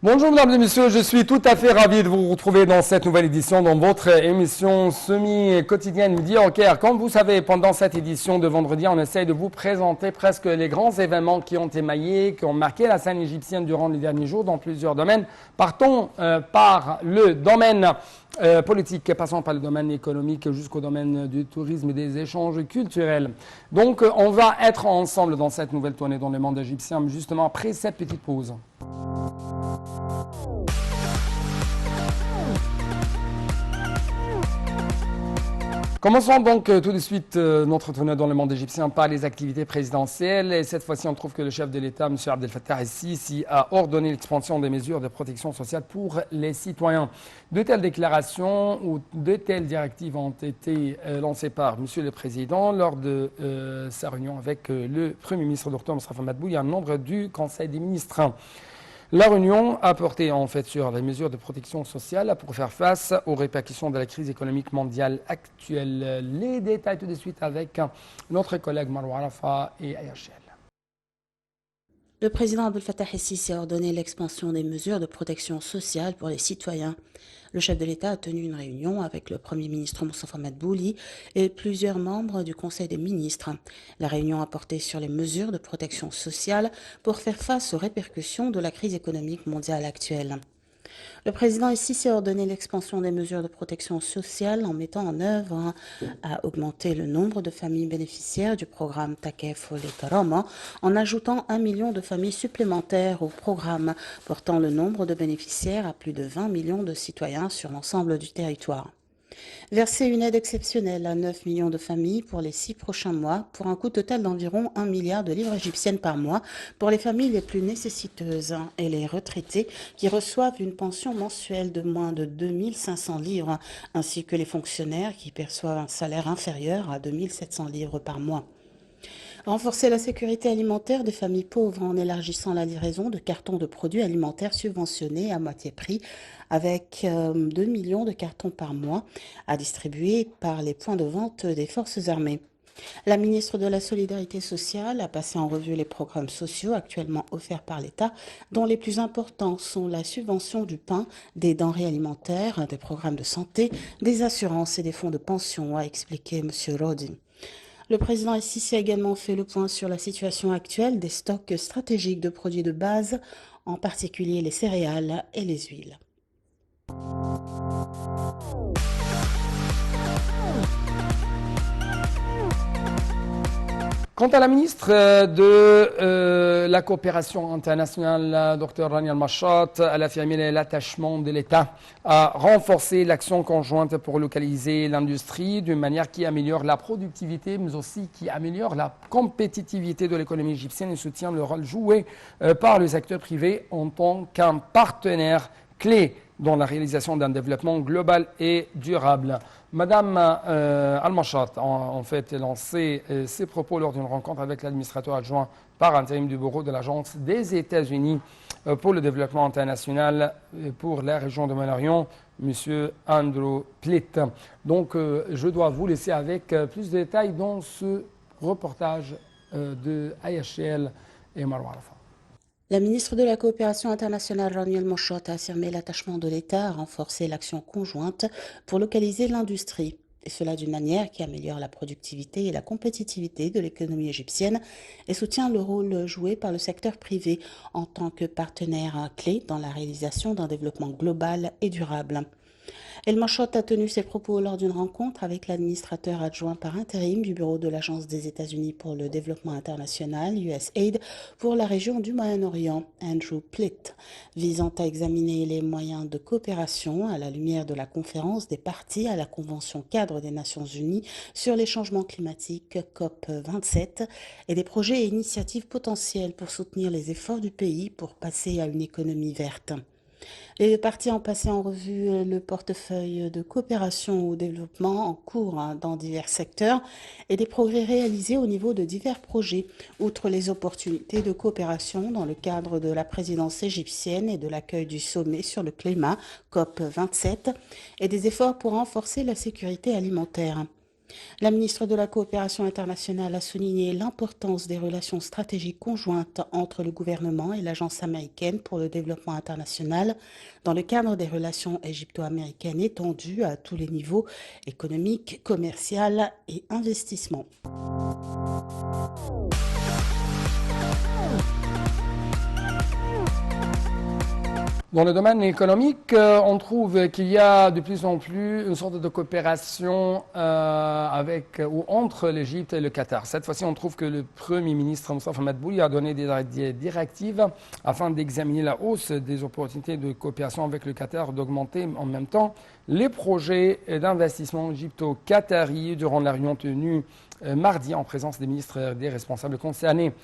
Bonjour mesdames et messieurs, je suis tout à fait ravi de vous retrouver dans cette nouvelle édition dans votre émission semi-quotidienne Midi au Caire. Comme vous savez, pendant cette édition de vendredi, on essaye de vous présenter presque les grands événements qui ont émaillé, qui ont marqué la scène égyptienne durant les derniers jours dans plusieurs domaines. Partons par le domaine politique, passant par le domaine économique jusqu'au domaine du tourisme et des échanges culturels. Donc on va être ensemble dans cette nouvelle tournée dans le monde égyptien, justement après cette petite pause. Commençons donc tout de suite notre tournée dans le monde égyptien par les activités présidentielles. Et cette fois-ci, on trouve que le chef de l'État, M. Abdel Fattah el-Sisi, a ordonné l'expansion des mesures de protection sociale pour les citoyens. De telles déclarations ou de telles directives ont été lancées par M. le Président lors de sa réunion avec le Premier ministre Dr Moustapha Madbouli et un membre du Conseil des ministres. La réunion a porté en fait sur les mesures de protection sociale pour faire face aux répercussions de la crise économique mondiale actuelle. Les détails tout de suite avec notre collègue Marwa Arafa et Ayachel. Le président Abdel Fattah el-Sisi a ordonné l'expansion des mesures de protection sociale pour les citoyens. Le chef de l'État a tenu une réunion avec le Premier ministre Moustapha Madbouli et plusieurs membres du Conseil des ministres. La réunion a porté sur les mesures de protection sociale pour faire face aux répercussions de la crise économique mondiale actuelle. Le président el-Sisi a ordonné l'expansion des mesures de protection sociale en mettant en œuvre à augmenter le nombre de familles bénéficiaires du programme Takef Karama en ajoutant 1 million de familles supplémentaires au programme, portant le nombre de bénéficiaires à plus de 20 millions de citoyens sur l'ensemble du territoire. Verser une aide exceptionnelle à 9 millions de familles pour les 6 prochains mois, pour un coût total d'environ 1 milliard de livres égyptiennes par mois pour les familles les plus nécessiteuses et les retraités qui reçoivent une pension mensuelle de moins de 2 500 livres, ainsi que les fonctionnaires qui perçoivent un salaire inférieur à 2 700 livres par mois. Renforcer la sécurité alimentaire des familles pauvres en élargissant la livraison de cartons de produits alimentaires subventionnés à moitié prix avec 2 millions de cartons par mois à distribuer par les points de vente des forces armées. La ministre de la Solidarité sociale a passé en revue les programmes sociaux actuellement offerts par l'État, dont les plus importants sont la subvention du pain, des denrées alimentaires, des programmes de santé, des assurances et des fonds de pension, a expliqué M. Rodi. Le président el-Sisi a également fait le point sur la situation actuelle des stocks stratégiques de produits de base, en particulier les céréales et les huiles. Quant à la ministre de la coopération internationale, Dr Rania Al-Machat, elle a affirmé l'attachement de l'État à renforcer l'action conjointe pour localiser l'industrie d'une manière qui améliore la productivité, mais aussi qui améliore la compétitivité de l'économie égyptienne et soutient le rôle joué par le secteur privé en tant qu'un partenaire clé dans la réalisation d'un développement global et durable. Madame Al-Machat a en fait lancé ses propos lors d'une rencontre avec l'administrateur adjoint par intérim du bureau de l'Agence des États-Unis pour le développement international pour la région de Moyen-Orient, M. Andrew Plitt. Donc je dois vous laisser avec plus de détails dans ce reportage de IHL et Marwa Arafa. La ministre de la Coopération internationale, Rania Al-Machat, a affirmé l'attachement de l'État à renforcer l'action conjointe pour localiser l'industrie, et cela d'une manière qui améliore la productivité et la compétitivité de l'économie égyptienne et soutient le rôle joué par le secteur privé en tant que partenaire clé dans la réalisation d'un développement global et durable. El-Machat a tenu ses propos lors d'une rencontre avec l'administrateur adjoint par intérim du bureau de l'Agence des États-Unis pour le développement international, USAID, pour la région du Moyen-Orient, Andrew Plitt, visant à examiner les moyens de coopération à la lumière de la conférence des parties à la Convention cadre des Nations Unies sur les changements climatiques COP27 et des projets et initiatives potentielles pour soutenir les efforts du pays pour passer à une économie verte. Les parties ont passé en revue le portefeuille de coopération au développement en cours dans divers secteurs et des progrès réalisés au niveau de divers projets, outre les opportunités de coopération dans le cadre de la présidence égyptienne et de l'accueil du sommet sur le climat COP27 et des efforts pour renforcer la sécurité alimentaire. La ministre de la Coopération internationale a souligné l'importance des relations stratégiques conjointes entre le gouvernement et l'Agence américaine pour le développement international dans le cadre des relations égypto-américaines étendues à tous les niveaux économiques, commercial et investissement. Dans le domaine économique, on trouve qu'il y a de plus en plus une sorte de coopération avec ou entre l'Égypte et le Qatar. Cette fois-ci, on trouve que le Premier ministre Moustapha Madbouli a donné des directives afin d'examiner la hausse des opportunités de coopération avec le Qatar, d'augmenter en même temps les projets d'investissement égypto-qatari durant la réunion tenue mardi en présence des ministres et des responsables concernés.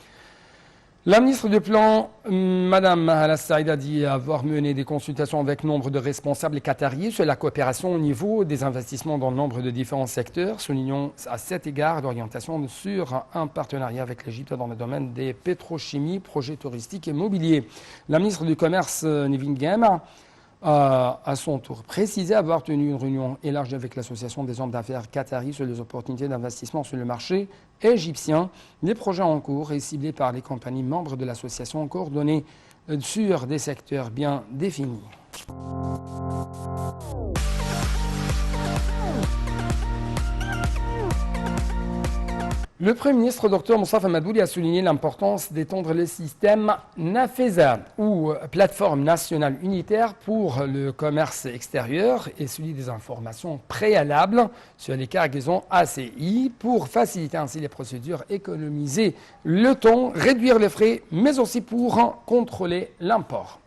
La ministre du Plan, Mme Hala Saïd, a dit avoir mené des consultations avec nombre de responsables qataris sur la coopération au niveau des investissements dans nombre de différents secteurs, soulignant à cet égard l'orientation sur un partenariat avec l'Égypte dans le domaine des pétrochimies, projets touristiques et immobiliers. La ministre du Commerce, Nevin Ghem, à son tour précisé avoir tenu une réunion élargie avec l'Association des hommes d'affaires qataris sur les opportunités d'investissement sur le marché égyptien, les projets en cours et ciblés par les compagnies membres de l'association coordonnés sur des secteurs bien définis. Le Premier ministre Dr Moustapha Madbouli a souligné l'importance d'étendre le système NAFESA, ou Plateforme nationale unitaire pour le commerce extérieur, et celui des informations préalables sur les cargaisons ACI pour faciliter ainsi les procédures, économiser le temps, réduire les frais, mais aussi pour contrôler l'import.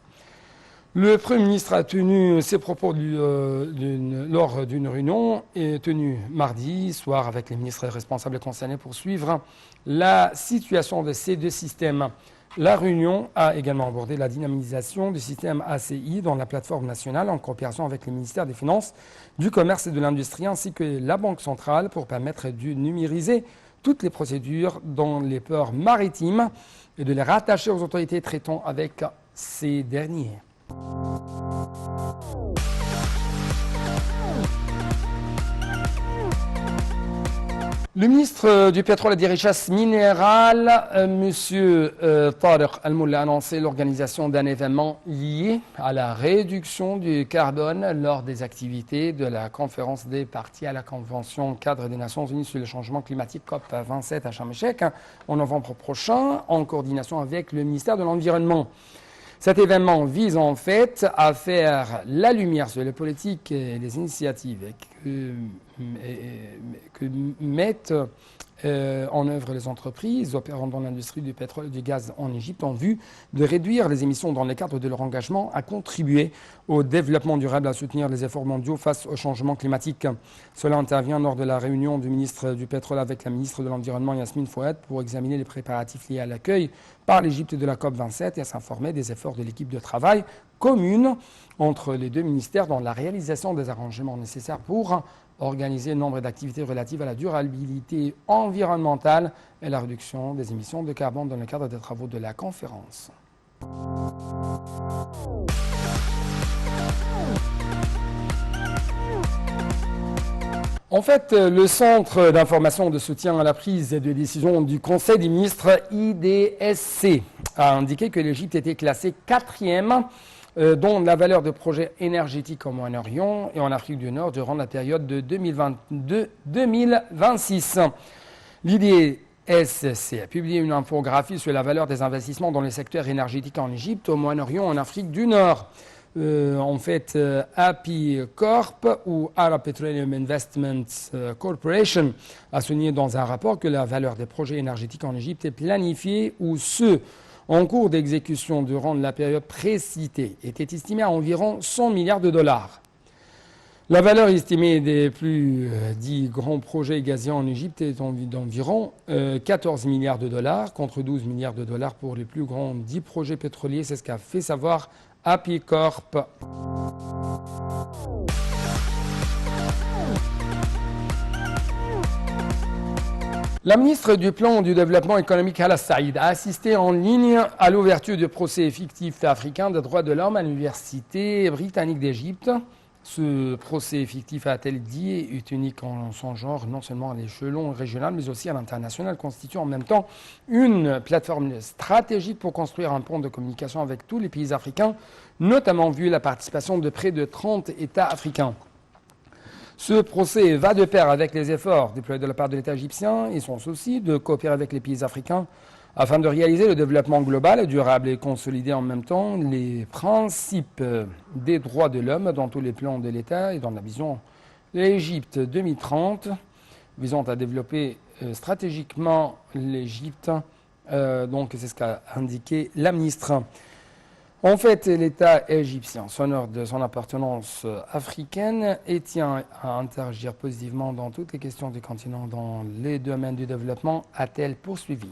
Le Premier ministre a tenu ses propos lors d'une réunion tenue mardi soir avec les ministres responsables concernés pour suivre la situation de ces deux systèmes. La réunion a également abordé la dynamisation du système ACI dans la plateforme nationale en coopération avec les ministères des Finances, du Commerce et de l'Industrie ainsi que la Banque centrale pour permettre de numériser toutes les procédures dans les ports maritimes et de les rattacher aux autorités traitant avec ces derniers. Le ministre du Pétrole et des Richesses minérales, M. Tariq Al-Molla, a annoncé l'organisation d'un événement lié à la réduction du carbone lors des activités de la conférence des parties à la Convention cadre des Nations Unies sur le changement climatique COP27 à Sharm el-Sheikh en novembre prochain, en coordination avec le ministère de l'Environnement. Cet événement vise en fait à faire la lumière sur les politiques et les initiatives que mettent en œuvre les entreprises opérant dans l'industrie du pétrole et du gaz en Égypte en vue de réduire les émissions dans le cadre de leur engagement à contribuer au développement durable, à soutenir les efforts mondiaux face au changement climatique. Cela intervient lors de la réunion du ministre du pétrole avec la ministre de l'Environnement Yasmine Fouad pour examiner les préparatifs liés à l'accueil par l'Égypte de la COP27 et à s'informer des efforts de l'équipe de travail commune entre les deux ministères dans la réalisation des arrangements nécessaires pour organiser le nombre d'activités relatives à la durabilité environnementale et la réduction des émissions de carbone dans le cadre des travaux de la conférence. En fait, le Centre d'information de soutien à la prise de décision du Conseil des ministres IDSC a indiqué que l'Égypte était classée 4e dont la valeur de projets énergétiques au Moyen-Orient et en Afrique du Nord durant la période de 2022-2026. L'IDSC a publié une infographie sur la valeur des investissements dans les secteurs énergétiques en Égypte, au Moyen-Orient et en Afrique du Nord. En fait, API Corp ou Arab Petroleum Investments Corporation a souligné dans un rapport que la valeur des projets énergétiques en Égypte est planifiée ou ceux en cours d'exécution durant la période précitée était estimée à environ 100 milliards de dollars. La valeur estimée des plus dits grands projets gaziers en Égypte est d'environ 14 milliards de dollars contre 12 milliards de dollars pour les plus grands 10 projets pétroliers. C'est ce qu'a fait savoir API Corp. La ministre du Plan du Développement économique Hala Saïd a assisté en ligne à l'ouverture du procès fictif africain des droits de l'homme à l'Université britannique d'Égypte. Ce procès fictif, a-t-elle dit, est unique en son genre, non seulement à l'échelon régional, mais aussi à l'international, constitue en même temps une plateforme stratégique pour construire un pont de communication avec tous les pays africains, notamment vu la participation de près de 30 États africains. Ce procès va de pair avec les efforts déployés de la part de l'État égyptien et son souci de coopérer avec les pays africains afin de réaliser le développement global, durable et consolider en même temps les principes des droits de l'homme dans tous les plans de l'État et dans la vision de l'Égypte 2030, visant à développer stratégiquement l'Égypte. Donc c'est ce qu'a indiqué la ministre. En fait, l'État égyptien s'honore de son appartenance africaine et tient à interagir positivement dans toutes les questions du continent dans les domaines du développement, a-t-elle poursuivi.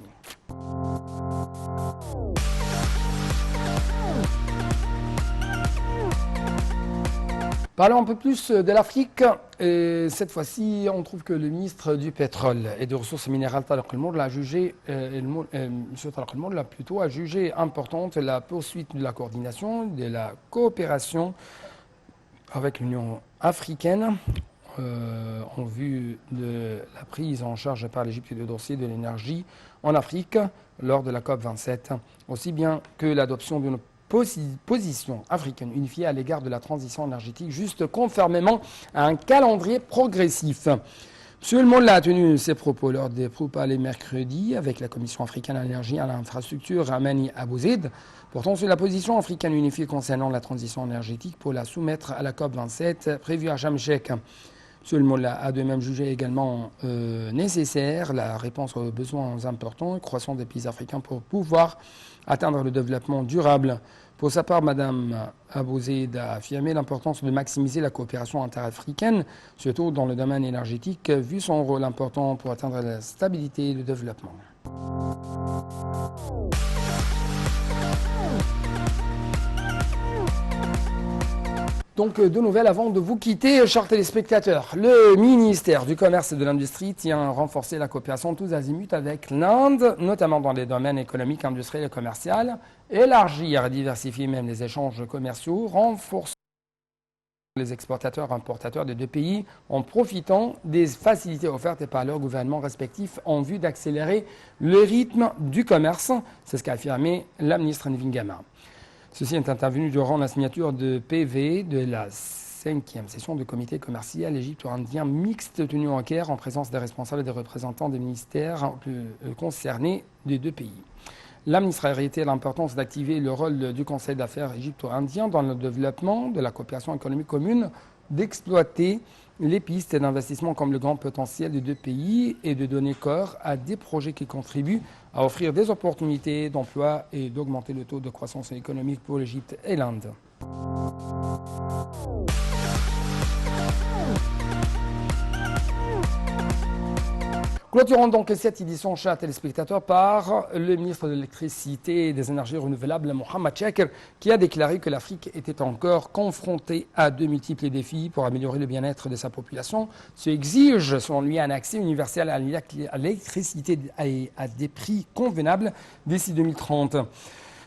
Parlons un peu plus de l'Afrique. Et cette fois-ci, on trouve que le ministre du Pétrole et des Ressources minérales, Tariq El-Mourla, l'a jugé, M. Tariq El-Mourla plutôt, a jugé importante la poursuite de la coordination, de la coopération avec l'Union africaine en vue de la prise en charge par l'Égypte du dossier de l'énergie en Afrique lors de la COP27, aussi bien que l'adoption d'une position africaine unifiée à l'égard de la transition énergétique, juste conformément à un calendrier progressif. M. El-Mourla a tenu ses propos lors des pourparlers mercredi avec la Commission africaine à l'énergie et à l'infrastructure, Ramani Abouzid, portant sur la position africaine unifiée concernant la transition énergétique pour la soumettre à la COP27 prévue à Sharm el-Sheikh. M. El-Mourla a de même jugé également nécessaire la réponse aux besoins importants et croissants des pays africains pour pouvoir atteindre le développement durable. Pour sa part, Mme Abouzid a affirmé l'importance de maximiser la coopération interafricaine, surtout dans le domaine énergétique, vu son rôle important pour atteindre la stabilité et le développement. Donc, deux nouvelles avant de vous quitter, chers téléspectateurs. Le ministère du Commerce et de l'Industrie tient à renforcer la coopération tous azimuts avec l'Inde, notamment dans les domaines économiques, industriels et commerciaux, élargir et diversifier même les échanges commerciaux, renforcer les exportateurs et importateurs des deux pays en profitant des facilités offertes par leurs gouvernements respectifs en vue d'accélérer le rythme du commerce. C'est ce qu'a affirmé la ministre Nvingama. Ceci est intervenu durant la signature de PV de la 5e session du comité commercial égypto-indien mixte tenu en Caire en présence des responsables et des représentants des ministères concernés des deux pays. La ministre a réitéré l'importance d'activer le rôle du Conseil d'affaires égypto-indien dans le développement de la coopération économique commune, d'exploiter les pistes d'investissement comme le grand potentiel des deux pays et de donner corps à des projets qui contribuent à offrir des opportunités d'emploi et d'augmenter le taux de croissance économique pour l'Égypte et l'Inde. Clôturons donc cette édition, chers téléspectateurs, par le ministre de l'Électricité et des Énergies renouvelables, Mohamed Chakr, qui a déclaré que l'Afrique était encore confrontée à de multiples défis pour améliorer le bien-être de sa population. Ce exige, selon lui, un accès universel à l'électricité à des prix convenables d'ici 2030.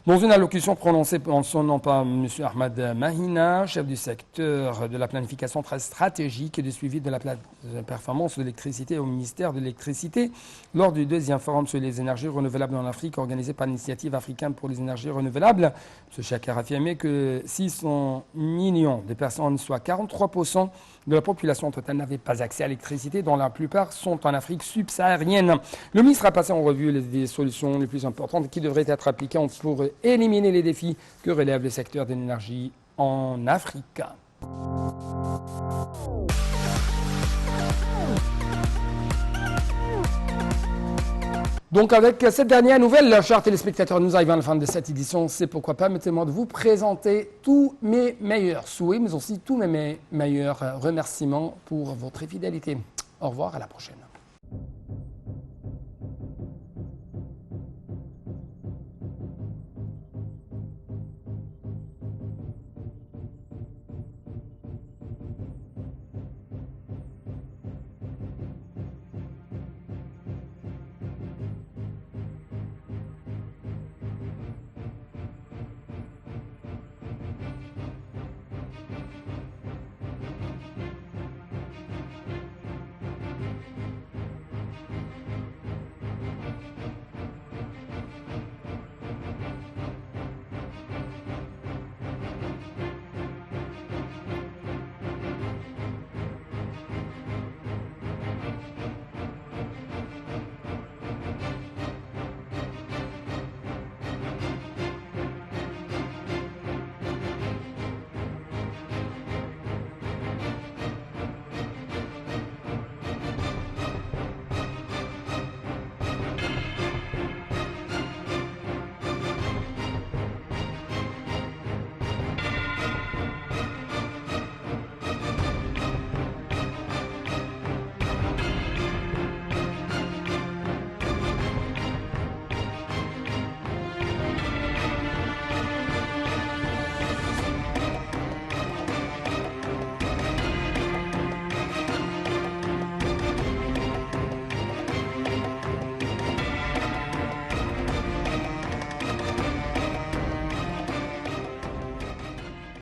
Dans une allocution prononcée en son nom par M. Ahmad Mahina, chef du secteur de la planification très stratégique et du suivi de la performance de l'électricité au ministère de l'Électricité, lors du 2e forum sur les énergies renouvelables en Afrique organisé par l'Initiative africaine pour les énergies renouvelables, M. Chakr a affirmé que 600 millions de personnes, soit 43% de la population totale, n'avaient pas accès à l'électricité, dont la plupart sont en Afrique subsaharienne. Le ministre a passé en revue les solutions les plus importantes qui devraient être appliquées pour éliminer les défis que relève le secteur de l'énergie en Afrique. Donc avec cette dernière nouvelle, chers téléspectateurs, nous arrivons à la fin de cette édition. C'est pourquoi permettez-moi de vous présenter tous mes meilleurs souhaits, mais aussi tous mes meilleurs remerciements pour votre fidélité. Au revoir, à la prochaine.